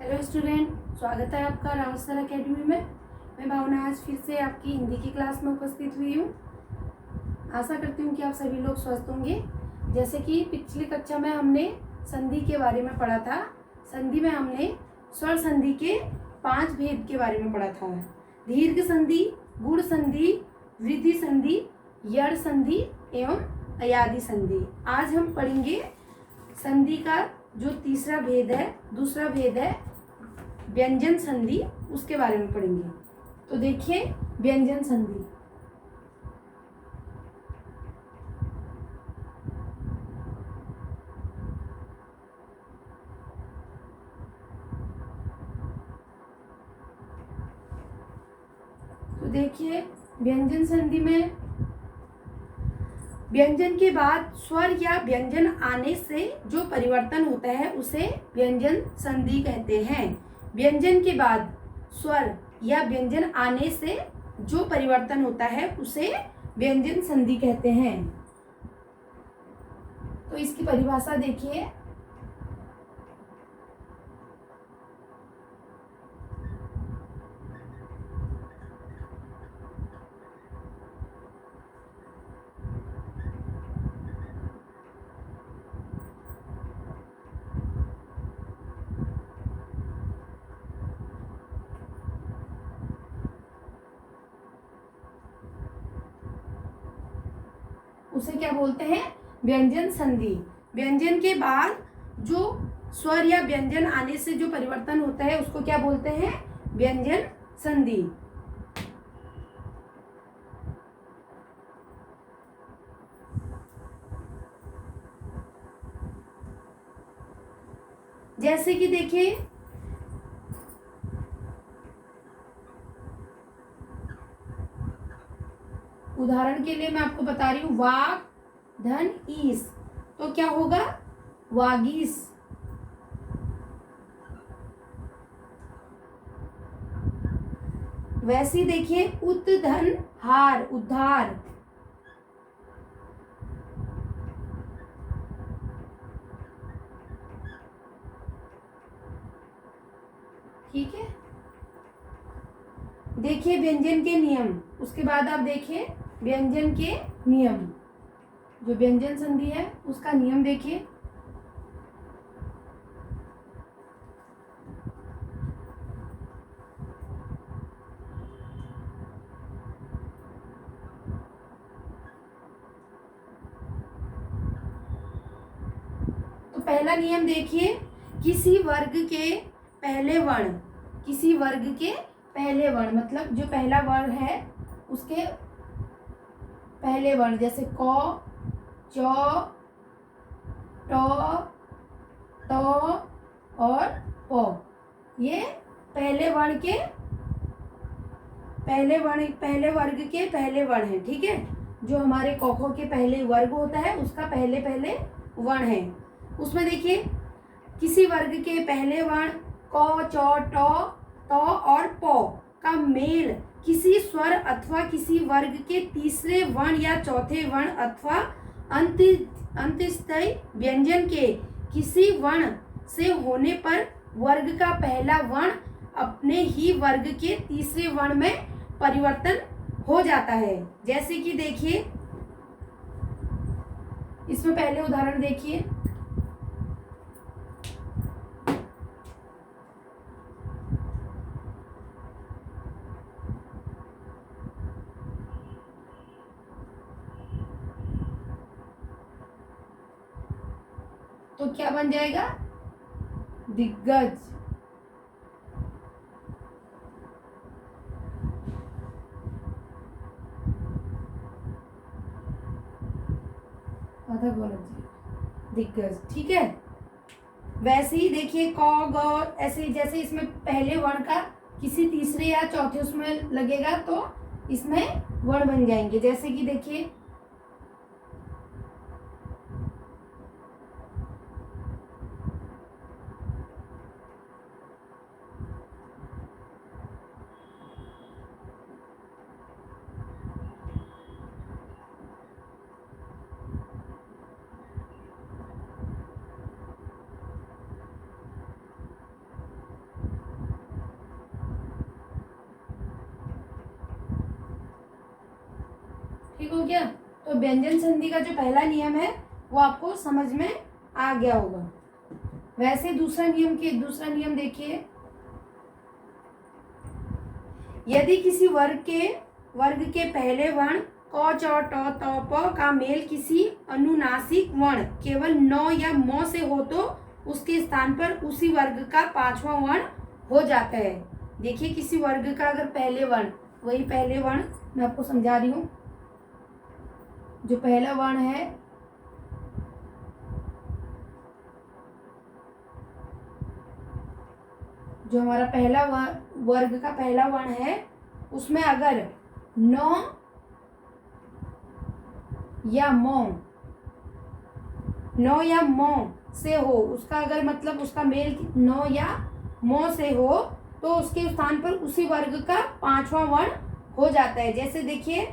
Hello student, स्वागत है आपका रामसर एकेडमी में। मैं भावना आज फिर से आपकी हिंदी की क्लास में उपस्थित हुई हूँ। आशा करती हूँ कि आप सभी लोग स्वस्थ होंगे। जैसे कि पिछली कक्षा में हमने संधि के बारे में पढ़ा था। संधि में हमने स्वर संधि के 5 भेद के बारे में पढ़ा था। दीर्घ संधि, गुण संधि, वृद्धि संधि, यड़ संधि एवं अयादि संधि। आज हम पढ़ेंगे संधि का जो तीसरा भेद है, दूसरा भेद है व्यंजन संधि, उसके बारे में पढ़ेंगे। तो देखिए व्यंजन संधि। तो देखिए व्यंजन संधि में व्यंजन के बाद स्वर या व्यंजन आने से जो परिवर्तन होता है उसे व्यंजन संधि कहते हैं। व्यंजन के बाद स्वर या व्यंजन आने से जो परिवर्तन होता है उसे व्यंजन संधि कहते हैं। तो इसकी परिभाषा देखिए। उसे क्या बोलते हैं? व्यंजन संधि। व्यंजन के बाद जो स्वर या व्यंजन आने से जो परिवर्तन होता है उसको क्या बोलते हैं? व्यंजन संधि। जैसे कि देखिए उदाहरण के लिए मैं आपको बता रही हूं, वाक धन ईस, तो क्या होगा? वागीस। वैसे देखिए उत धन हार, उद्धार। ठीक है। देखिए व्यंजन के नियम, उसके बाद आप देखिए व्यंजन के नियम। जो व्यंजन संधि है उसका नियम देखिए। तो पहला नियम देखिए, किसी वर्ग के पहले वर्ण, किसी वर्ग के पहले वर्ण मतलब जो पहला वर्ण है उसके पहले वर्ण, जैसे क, च, ट, त और प, ये पहले वर्ण के पहले वर्ग के पहले वर्ण है। ठीक है। जो हमारे क ख के पहले वर्ग होता है उसका पहले वर्ण है। उसमें देखिए किसी वर्ग के पहले वर्ण क, च, ट, त और प का मेल किसी स्वर अथवा किसी वर्ग के तीसरे वर्ण या चौथे वर्ण अथवा अंतस्थीय व्यंजन के किसी वर्ण से होने पर वर्ग का पहला वर्ण अपने ही वर्ग के तीसरे वर्ण में परिवर्तन हो जाता है। जैसे कि देखिए इसमें पहले उदाहरण देखिए। तो क्या बन जाएगा? दिग्गज। आधा दिग्गज। ठीक है। वैसे ही देखिए क, ग, ऐसे जैसे इसमें पहले वर्ण का किसी तीसरे या चौथे उसमें लगेगा तो इसमें वर्ण बन जाएंगे। जैसे कि देखिए क्या? तो व्यंजन संधि का जो पहला नियम है वो आपको समझ में आ गया होगा। वैसे दूसरा नियम देखिए, यदि किसी वर्ग के पहले वर्ण क च ट त प का मेल किसी अनुनासिक वर्ण केवल न या म से हो तो उसके स्थान पर उसी वर्ग का पांचवा वर्ण हो जाता है। देखिए, किसी वर्ग का अगर पहले वर्ण, वही पहले वर्ण मैं आपको समझा रही हूँ, जो पहला वर्ण है जो हमारा पहला वर्ग का पहला वर्ण है उसमें अगर न या म से हो, उसका अगर मतलब उसका मेल न या म से हो तो उसके स्थान पर उसी वर्ग का पांचवा वर्ण हो जाता है। जैसे देखिए,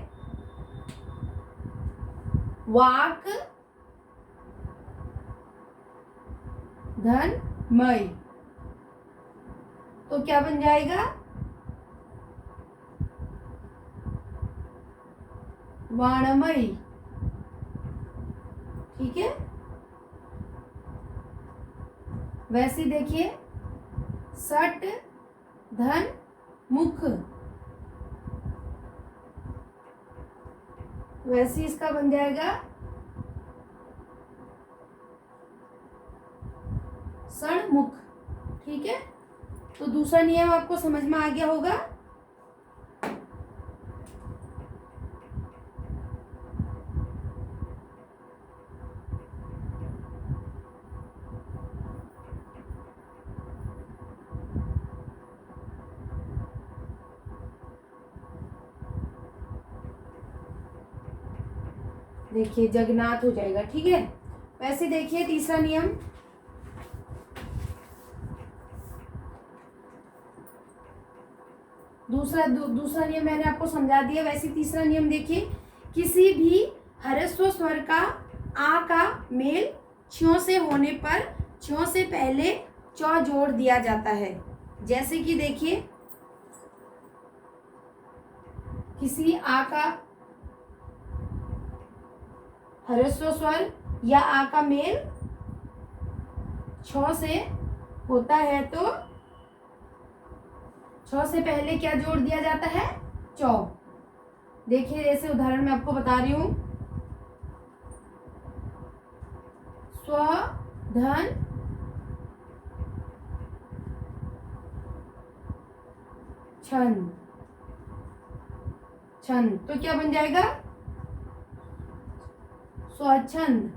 वाक धन मय, तो क्या बन जाएगा? वाणमयी। ठीक है। वैसे देखिए, सट धन मुख, वैसे इसका बन जाएगा सणमुख। ठीक है। तो दूसरा नियम आपको समझ में आ गया होगा। देखिए, जगन्नाथ हो जाएगा। ठीक है। वैसे देखिए, तीसरा नियम, दूसरा नियम मैंने आपको समझा दिया। वैसे तीसरा नियम देखिए, किसी भी ह्रस्व स्वर का आ का मेल छ्यों से होने पर छ्यों से पहले चौ जोड़ दिया जाता है। जैसे कि देखिए, किसी आ का ह्रस्व स्वर या आ का मेल छ से होता है तो छ से पहले क्या जोड़ दिया जाता है? चौ। देखिए, जैसे उदाहरण मैं आपको बता रही हूं, स्व धन छंद, छंद, तो क्या बन जाएगा? स्वच्छंद।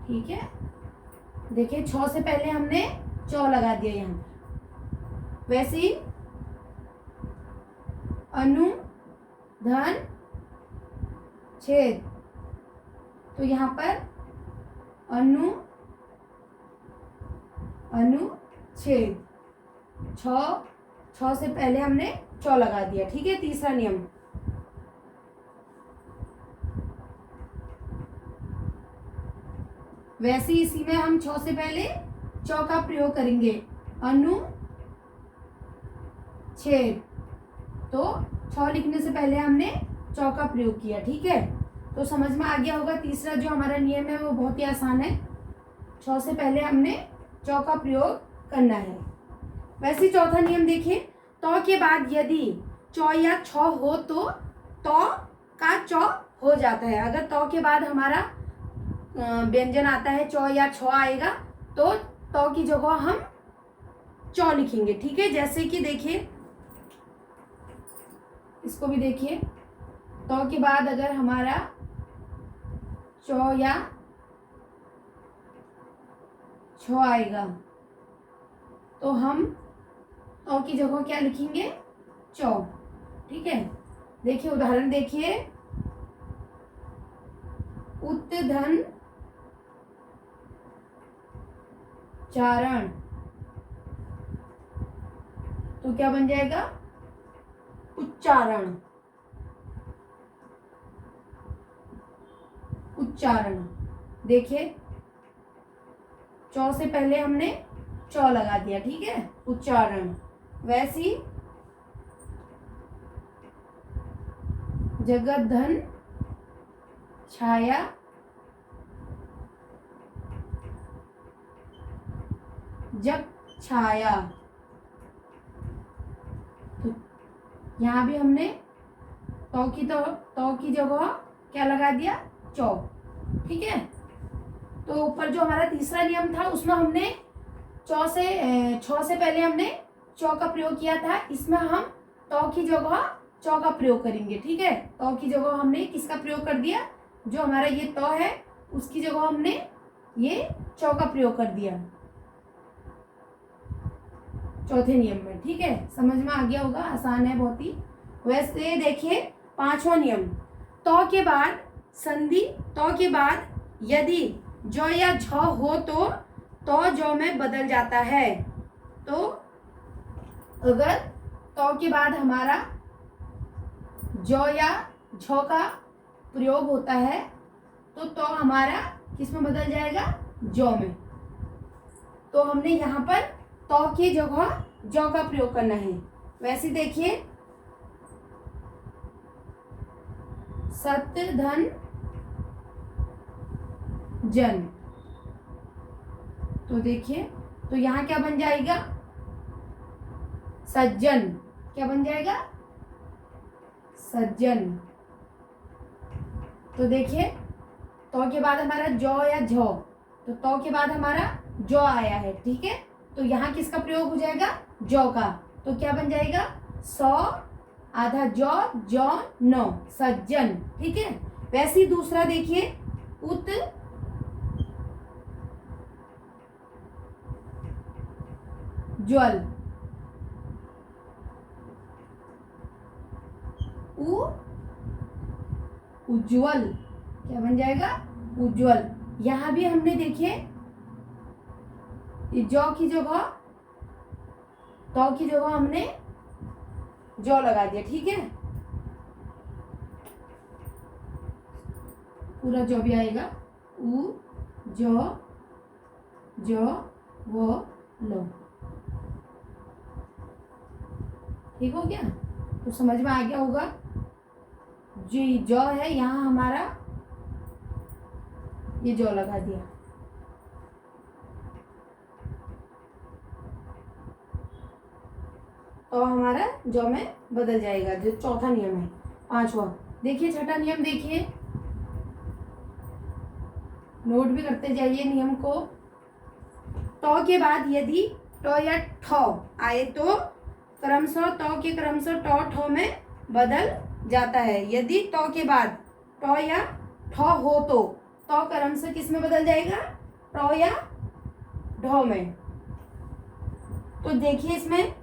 ठीक है। देखिए, छ से पहले हमने चौ लगा दिया यहां पर। वैसे ही अनु धन छेद, तो यहां पर अनुच्छेद, छ से पहले हमने चौ लगा दिया। ठीक है। तीसरा नियम, वैसे इसी में हम छ से पहले चौ का प्रयोग करेंगे, अनुच्छेद, तो छ लिखने से पहले हमने चौ का प्रयोग किया। ठीक है। तो समझ में आ गया होगा। तीसरा जो हमारा नियम है वो बहुत ही आसान है, छ से पहले हमने चौ का प्रयोग करना है। वैसे चौथा नियम देखिए, तो के बाद यदि चौ या छ हो तो का चौ हो जाता है। अगर तो के बाद हमारा व्यंजन आता है, चौ या छ आएगा, तो की जगह हम चौ लिखेंगे। ठीक है। जैसे कि देखिए, इसको भी देखिए, तो के बाद अगर हमारा चौ या छ आएगा तो हम तो की जगह क्या लिखेंगे? चौ। ठीक है। देखिए, उदाहरण देखिए, उत्धन चारण, तो क्या बन जाएगा? उच्चारण, उच्चारण। देखिए, चौ से पहले हमने चौ लगा दिया। ठीक है। उच्चारण। वैसी जगत धन छाया जग छाया। तो यहाँ भी हमने तो की जगह क्या लगा दिया, चौ। ठीक है, तो ऊपर जो हमारा तीसरा नियम था उसमें हमने छ से पहले हमने चौ का प्रयोग किया था। इसमें हम तो की जगह चौ का प्रयोग करेंगे। ठीक है, तो की जगह हमने किसका प्रयोग कर दिया, जो हमारा ये तो है उसकी जगह हमने ये चौ का प्रयोग कर दिया चौथे नियम में। ठीक है, समझ में आ गया होगा, आसान है बहुत ही। वैसे देखिए पांचवा नियम, तो के बाद संधि, तो के बाद यदि जो या झ हो तो जो में बदल जाता है। तो अगर तो के बाद हमारा जो या झ का प्रयोग होता है तो हमारा किस में बदल जाएगा, जो में। तो हमने यहाँ पर तो की जगह जो का प्रयोग करना है। वैसे देखिए सत्य धन जन, तो देखिए तो यहाँ क्या बन जाएगा, सज्जन। क्या बन जाएगा, सज्जन। तो देखिए तो के बाद हमारा जो या झो, तो के बाद हमारा जो आया है। ठीक है, तो यहाँ किसका प्रयोग हो जाएगा, जो का। तो क्या बन जाएगा, सौ आधा जो नो, सज्जन। ठीक है, वैसे ही दूसरा देखिए ज्वल, उज्ज्वल। क्या बन जाएगा, उज्ज्वल। यहां भी हमने देखिए जो की जगह तो की जगह हमने जो लगा दिया। ठीक है, पूरा जो भी आएगा, उ जो वो लो। ठीक हो गया, तो समझ में आ गया होगा। जी जो है यहाँ हमारा ये जो लगा दिया। तो हमारा जो में बदल जाएगा, जो चौथा नियम है। पांचवा देखिए, छठा नियम देखिए, नोट भी करते जाइए नियम को। तो के बाद यदि तो या ठो आए तो क्रमशः तो के क्रमशः टो ठो में बदल जाता है। यदि तो के बाद तो या ठो हो तो क्रमशः किस में बदल जाएगा, टो या ढो में। तो देखिए इसमें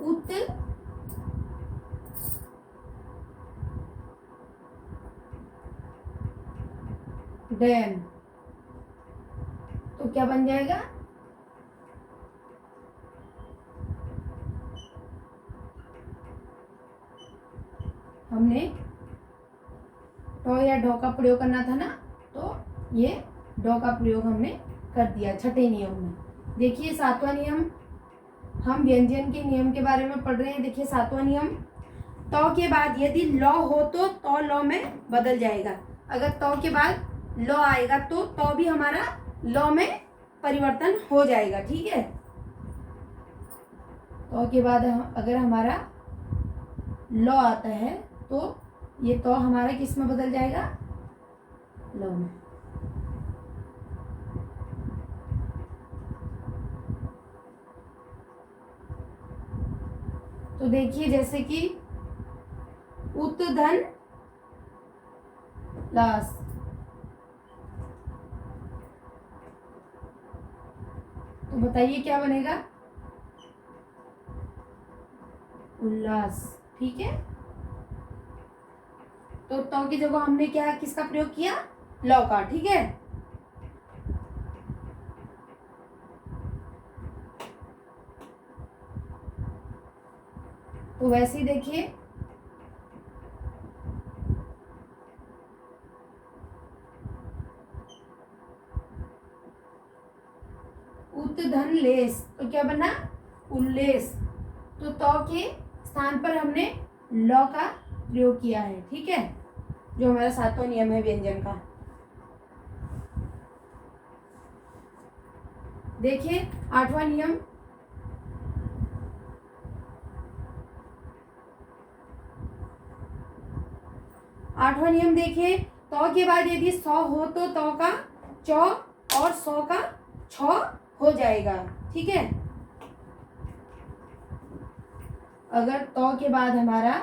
उत डैन, तो क्या बन जाएगा, हमने टो या ढो का प्रयोग करना था ना, तो ये ढो का प्रयोग हमने कर दिया छठे नियम में। देखिए सातवां नियम, हम व्यंजन के नियम के बारे में पढ़ रहे हैं। देखिए सातवां नियम, तो के बाद यदि लौ हो तो लौ में बदल जाएगा। अगर तो के बाद लौ आएगा तो भी हमारा लौ में परिवर्तन हो जाएगा। ठीक है, तो के बाद अगर हमारा लौ आता है तो ये तो हमारा किस में बदल जाएगा, लौ में। तो देखिए जैसे कि उत धन लास, तो बताइए क्या बनेगा, उल्लास। ठीक है, तो की जगह हमने क्या किसका प्रयोग किया, लौ का। ठीक है, तो वैसे ही देखिए उत धन लेस, तो क्या बना, उल्लेस। तो के स्थान पर हमने ल का प्रयोग किया है। ठीक है, जो हमारा 7वां नियम है व्यंजन का। देखिए 8वां नियम, देखिए तो के बाद यदि 100 हो तो का चौ और 100 का छ हो जाएगा। ठीक है, अगर तो के बाद हमारा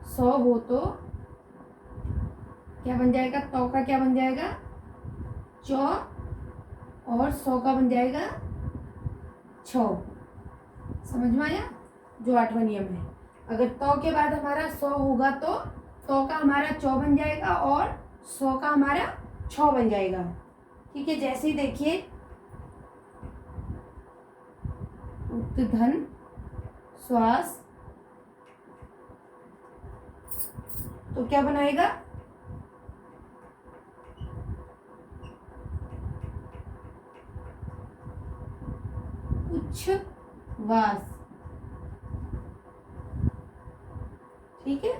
100 हो तो क्या बन जाएगा, तो का क्या बन जाएगा, चौ और 100 का बन जाएगा छ। समझ में आया, जो 8वां नियम है। अगर तो के बाद हमारा 100 होगा तो का हमारा चौ बन जाएगा और 100 का हमारा छ बन जाएगा। ठीक है, जैसे ही देखिए उत्धन श्वास, तो क्या बनाएगा, उच्छ्वास। ठीक है,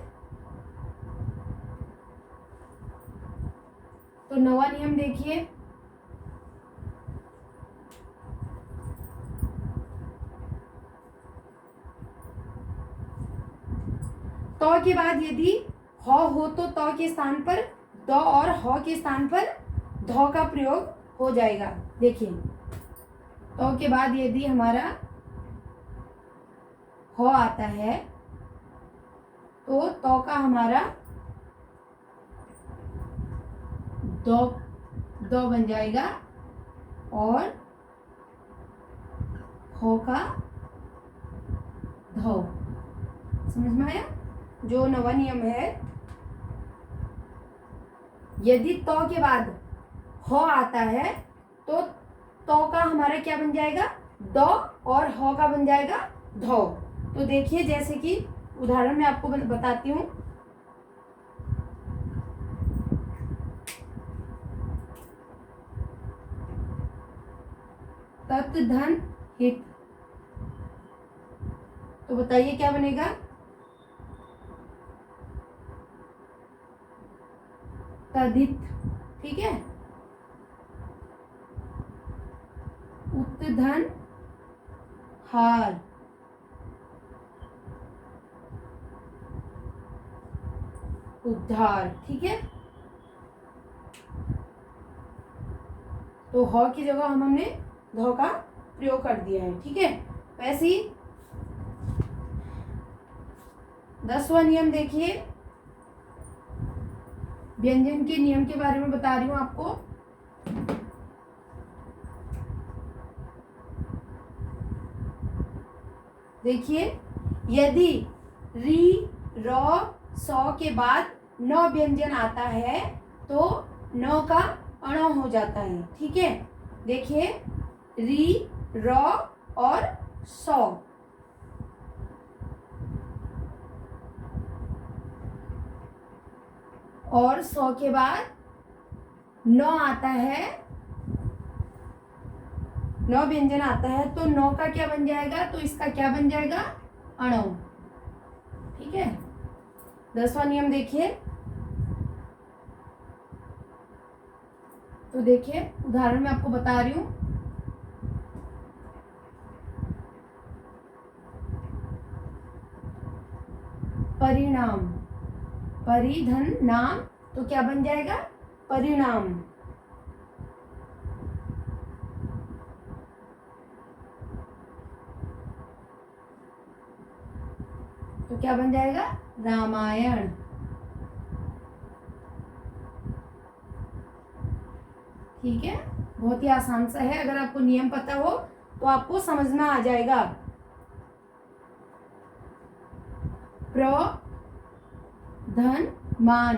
तो 9वां नियम देखिए, तो के बाद यदि हो तो के स्थान पर द और ह के स्थान पर ध का प्रयोग हो जाएगा। देखिए तो के बाद यदि हमारा हो आता है तो का हमारा दो बन जाएगा और हो का धो। समझ में आया, जो 9वां नियम है, यदि तो के बाद हो आता है तो का हमारा क्या बन जाएगा, दो और हो का बन जाएगा धो। तो देखिए जैसे कि उदाहरण में आपको बताती हूँ। तत् धन हित, तो बताइए क्या बनेगा, तदित। ठीक है, उत्धन हार, उद्धार। ठीक है, तो ह की जगह हमने ध का प्रयोग कर दिया है। ठीक है, वैसे ही 10वां नियम देखिए, व्यंजन के नियम के बारे में बता रही हूं आपको। देखिए यदि री र सौ के बाद न व्यंजन आता है तो न का अण हो जाता है। ठीक है, देखिए री र और सौ, और 100 के बाद न आता है, न व्यंजन आता है तो नौ का क्या बन जाएगा, तो इसका क्या बन जाएगा, अणो। ठीक है, 10वां नियम देखिए, तो देखिए उदाहरण में आपको बता रही हूं। परिणाम, परिधन नाम, तो क्या बन जाएगा, परिणाम। तो क्या बन जाएगा, रामायण। ठीक है, बहुत ही आसान सा है, अगर आपको नियम पता हो तो आपको समझ में आ जाएगा। प्र धन मान,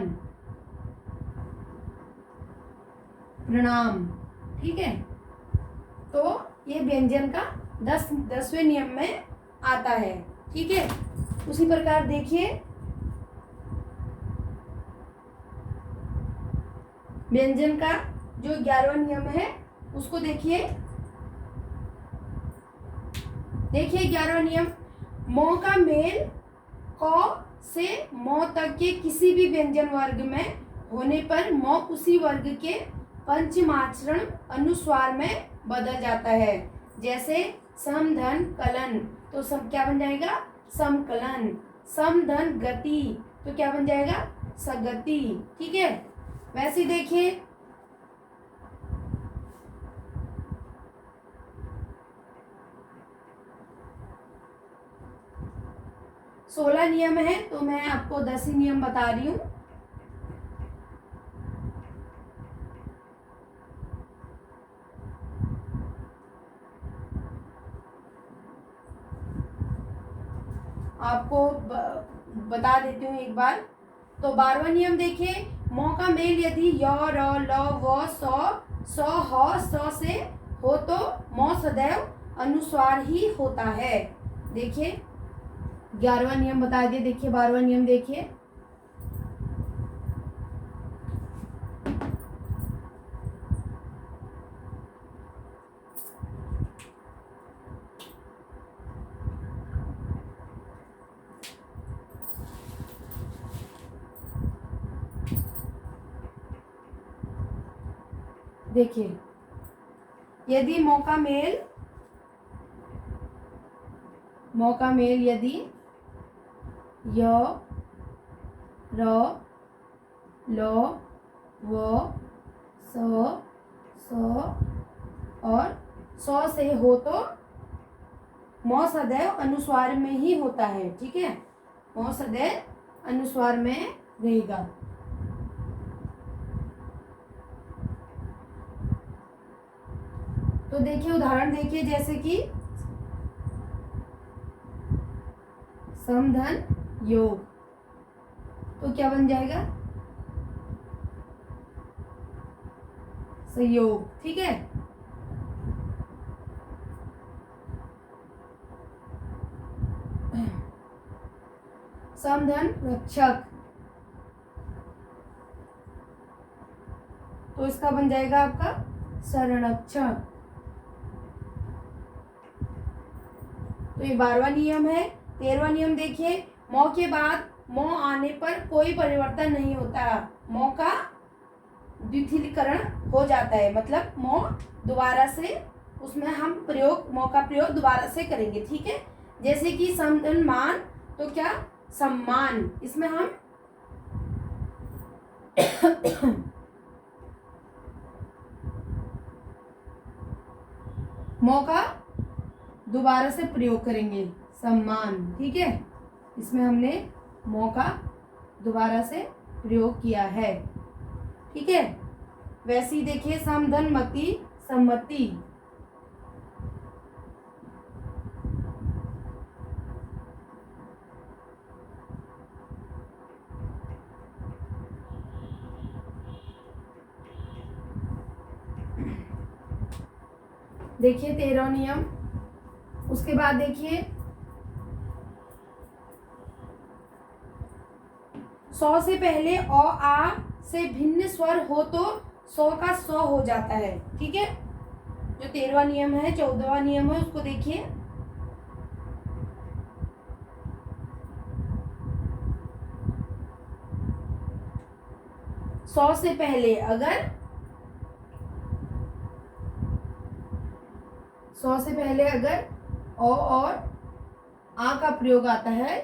प्रणाम। ठीक है, तो ये व्यंजन का 10वें नियम में आता है। ठीक है, उसी प्रकार देखिए व्यंजन का जो 11वां नियम है उसको देखिए। देखिए 11वां नियम, मौ का मेल क से मौ तक के किसी भी व्यंजन वर्ग में होने पर मौ उसी वर्ग के पंचमाक्षरण अनुस्वार में बदल जाता है। जैसे समधन कलन, तो सम क्या बन जाएगा, समकलन। समधन गति, तो क्या बन जाएगा, सगति। ठीक है। वैसे ही देखिए, सोलह नियम है तो मैं आपको 10 ही नियम बता रही हूँ। आपको बता देती हूँ एक बार। तो 12वां नियम देखिए, मौ का मेल यदि य र ल व स ह स से हो तो मौ सदैव अनुस्वार ही होता है। देखिए 11वां नियम बता दिए। देखिए 12वां नियम देखिए, देखिए यदि मौका मेल यदि य र ल व स और स से हो तो मौ सदैव अनुस्वार में ही होता है। ठीक है, मौ सदैव अनुस्वार में रहेगा। तो देखिए उदाहरण देखिए, जैसे कि समधन योग, तो क्या बन जाएगा, संयोग। ठीक है। समधन रक्षक, तो इसका बन जाएगा आपका संरक्षण। तो ये 12वां नियम है। 13वां नियम देखिए, मौ के बाद मौ आने पर कोई परिवर्तन नहीं होता, मौ का द्विथीकरण हो जाता है। मतलब मौ दोबारा से उसमें हम मौ का प्रयोग दोबारा से करेंगे। ठीक है। जैसे कि सम्मान, तो क्या सम्मान, इसमें हम मौ का दोबारा से प्रयोग करेंगे, सम्मान। ठीक है, इसमें हमने मौ का दोबारा से प्रयोग किया है। ठीक है। वैसे ही देखिए समधन मति सम्मति, देखिए 13वां नियम। उसके बाद देखिए सौ से पहले औ आ से भिन्न स्वर हो तो 100 का 100 हो जाता है। ठीक है, जो 13वां नियम है। 14वां नियम है, उसको देखिए। सौ से पहले अगर ओ और आ का प्रयोग आता है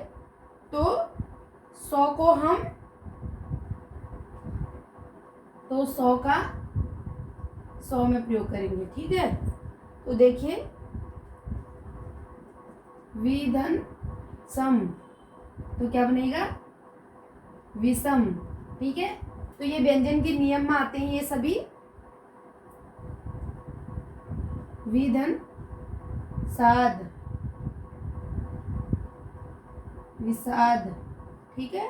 तो 100 को हम 100 का 100 में प्रयोग करेंगे। ठीक है। तो देखिए विधन सम, तो क्या बनेगा, विषम। ठीक है। तो ये व्यंजन के नियम में आते हैं ये सभी। विधन साध, विषाद। ठीक है।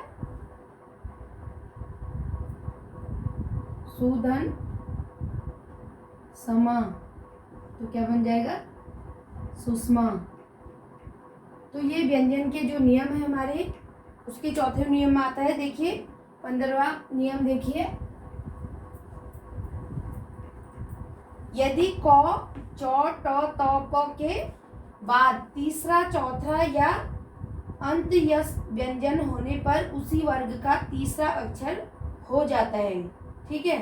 सुधन समा, तो क्या बन जाएगा, सुषमा। तो ये व्यंजन के जो नियम है हमारे, उसके चौथे नियम में आता है। देखिए 15वां नियम देखिए, यदि क, चौ, ट, त, प के बाद तीसरा, चौथा या अंत यस व्यंजन होने पर उसी वर्ग का तीसरा अक्षर हो जाता है। ठीक है,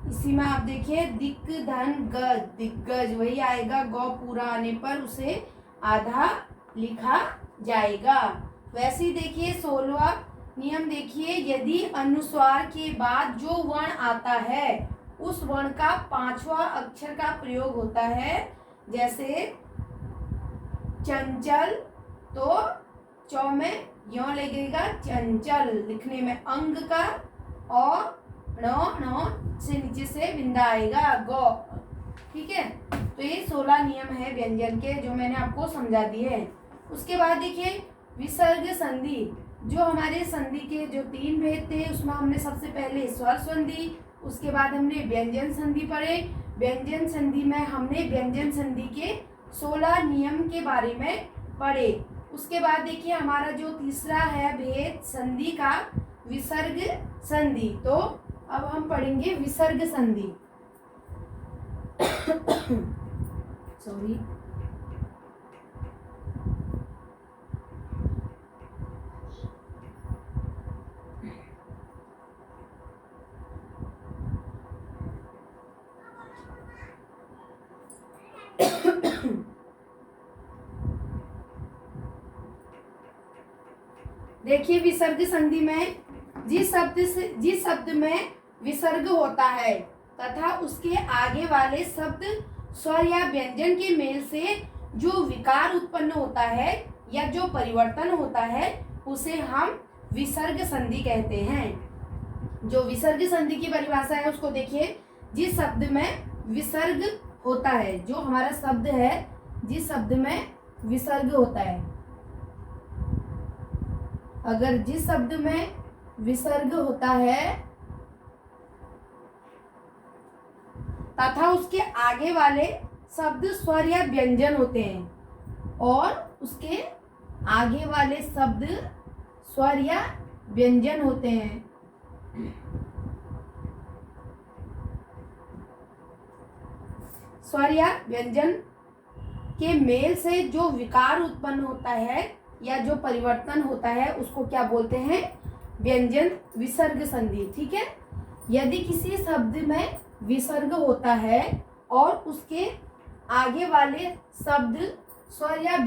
इसी में आप देखिए दिक, धन, गज, दिग्गज वही आएगा। गौ पूरा आने पर उसे आधा लिखा जाएगा। वैसे ही देखिए 16वां नियम देखिए, यदि अनुस्वार के बाद जो वर्ण आता है उस वर्ण का 5वां अक्षर का प्रयोग होता है। जैसे चंचल, तो चौ में यो लगेगा चंचल लिखने में, अंग का और नो से नीचे से बिंदा आएगा गौ। ठीक है, तो ये 16 नियम है व्यंजन के जो मैंने आपको समझा दिए हैं। उसके बाद देखिए विसर्ग संधि, जो हमारे संधि के जो 3 भेद थे उसमें हमने सबसे पहले स्वर संधि, उसके बाद हमने व्यंजन संधि पढ़े। व्यंजन संधि में हमने व्यंजन संधि के 16 नियम के बारे में पढ़े। उसके बाद देखिए हमारा जो तीसरा है भेद संधि का, विसर्ग संधि। तो अब हम पढ़ेंगे विसर्ग संधि। सॉरी, देखिए विसर्ग संधि में जिस शब्द में विसर्ग होता है तथा उसके आगे वाले शब्द स्वर या व्यंजन के मेल से जो विकार उत्पन्न होता है या जो परिवर्तन होता है उसे हम विसर्ग संधि कहते हैं। जो विसर्ग संधि की परिभाषा है उसको देखिए, जिस शब्द में विसर्ग होता है, जो हमारा शब्द है जिस शब्द में विसर्ग होता है, अगर जिस शब्द में विसर्ग होता है तथा उसके आगे वाले शब्द स्वर या व्यंजन होते हैं और उसके आगे वाले शब्द स्वर या व्यंजन होते हैं, स्वर या व्यंजन के मेल से जो विकार उत्पन्न होता है या जो परिवर्तन होता है उसको क्या बोलते हैं? व्यंजन विसर्ग संधि। ठीक है, यदि किसी शब्द में विसर्ग होता है और उसके आगे वाले शब्द स्वर या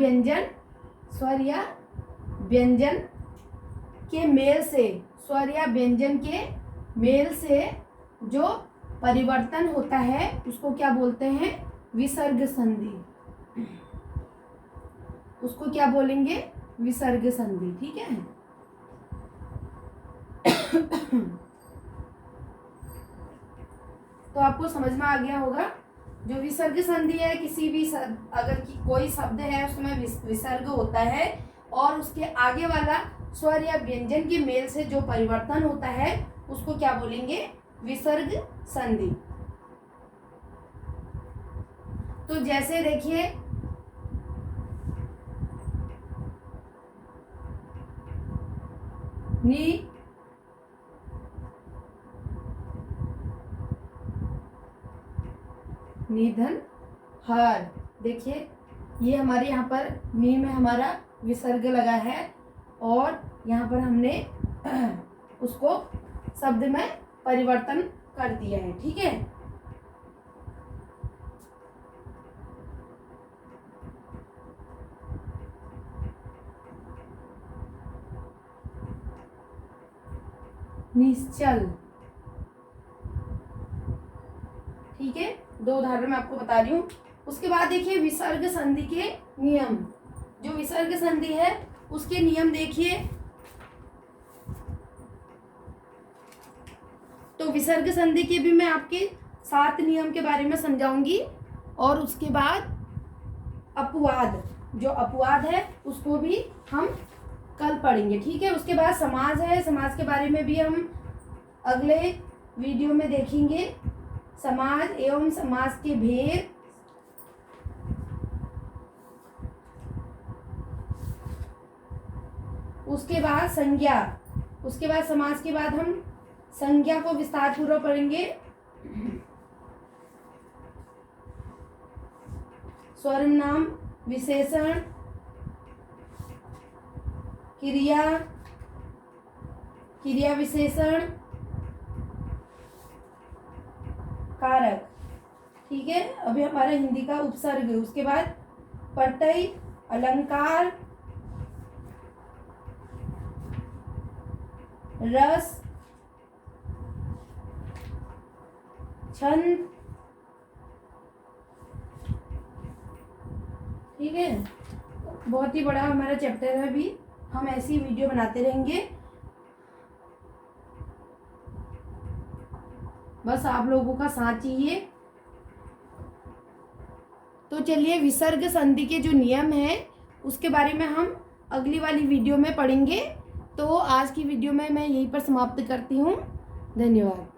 व्यंजन के मेल से, स्वर या व्यंजन के मेल से जो परिवर्तन होता है उसको क्या बोलते हैं? विसर्ग संधि। उसको क्या बोलेंगे? विसर्ग संधि। ठीक है, तो आपको समझ में आ गया होगा। जो विसर्ग संधि है, किसी भी अगर कोई शब्द है उसमें विसर्ग होता है और उसके आगे वाला स्वर या व्यंजन के मेल से जो परिवर्तन होता है उसको क्या बोलेंगे? विसर्ग संधि। तो जैसे देखिए निधन हर, देखिए ये हमारे यहाँ पर नी में हमारा विसर्ग लगा है और यहाँ पर हमने उसको शब्द में परिवर्तन कर दिया है। ठीक है, निश्चल। ठीक है, 2 उदाहरण मैं आपको बता रही हूँ। उसके बाद देखिए विसर्ग संधि के नियम। जो विसर्ग संधि है उसके नियम देखिए। तो विसर्ग संधि के भी मैं आपके 7 नियम के बारे में समझाऊंगी और उसके बाद अपवाद, जो अपवाद है उसको भी हम कल पढ़ेंगे। ठीक है, उसके बाद समाज है, समाज के बारे में भी हम अगले वीडियो में देखेंगे। समाज एवं समाज के भेद, उसके बाद संज्ञा, उसके बाद समाज के बाद हम संज्ञा को विस्तार पूर्वक पढ़ेंगे। सर्वनाम, विशेषण, क्रिया, क्रिया विशेषण, कारक। ठीक है, अभी हमारा हिंदी का उपसर्ग है। उसके बाद प्रत्यय, अलंकार, रस, छंद। ठीक है, बहुत ही बड़ा हमारा चैप्टर है। अभी हम ऐसी वीडियो बनाते रहेंगे, बस आप लोगों का साथ चाहिए। तो चलिए, विसर्ग संधि के जो नियम है उसके बारे में हम अगली वाली वीडियो में पढ़ेंगे। तो आज की वीडियो में मैं यहीं पर समाप्त करती हूँ। धन्यवाद।